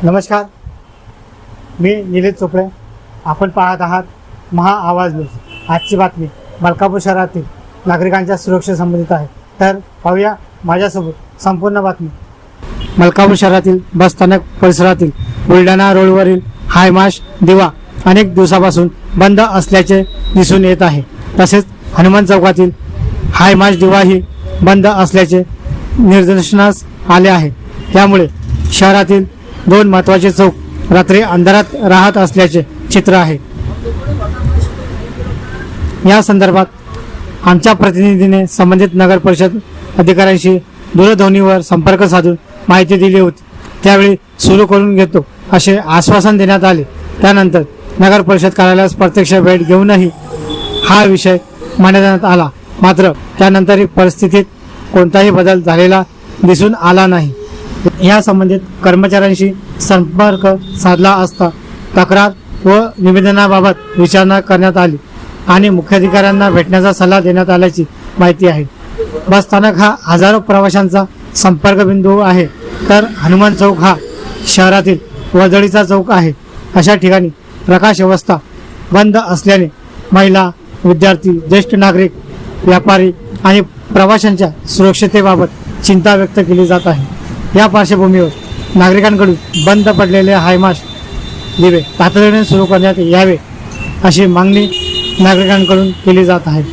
नमस्कार, मी निलेश चोपडे. आपण पाहत आहात महा आवाज न्यूज. आजची बातमी मलकापूर शहरातील नागरिकांच्या सुरक्षेसंबंधित आहे. तर पाहूया माझ्यासोबत संपूर्ण बातमी. मलकापूर शहरातील बसस्थानक परिसरातील बुलढाणा रोडवरील हायमाश दिवा अनेक दिवसापासून बंद असल्याचे दिसून येत आहे. तसेच हनुमान चौकातील हायमाश दिवाही बंद असल्याचे निदर्शनास आले आहे. त्यामुळे शहरातील दोन महत्त्वाचे चौक रात्री अंधारात राहत असल्याचे चित्र आहे. या संदर्भात आमच्या प्रतिनिधीने संबंधित नगर परिषद अधिकाऱ्यांशी दूरध्वनीवर संपर्क साधून माहिती दिली होती. त्यावेळी सुरू करून घेतो असे आश्वासन देण्यात आले. त्यानंतर नगर परिषद कार्यालयास प्रत्यक्ष भेट घेऊनही हा विषय मांडण्यात आला. मात्र त्यानंतरही परिस्थितीत कोणताही बदल झालेला दिसून आला नाही. या संबंधित कर्मचाऱ्यांशी संपर्क साधला असता तक्रार व निवेदनाबाबत विचारणा करण्यात आली आणि मुख्याधिकाऱ्यांना भेटण्याचा सल्ला देण्यात आल्याची माहिती आहे. बसस्थानक हा हजारो प्रवाशांचा संपर्कबिंदू आहे, तर हनुमान चौक हा शहरातील वर्दळीचा चौक आहे. अशा ठिकाणी प्रकाश व्यवस्था बंद असल्याने महिला, विद्यार्थी, ज्येष्ठ नागरिक, व्यापारी आणि प्रवाशांच्या सुरक्षिततेबाबत चिंता व्यक्त केली जात आहे. या पार्श्वभूमीवर नागरिकांकडून बंद पडलेले हायमाश दिवे तातडीने सुरू करण्यात यावे अशी मागणी नागरिकांकडून केली जात आहे.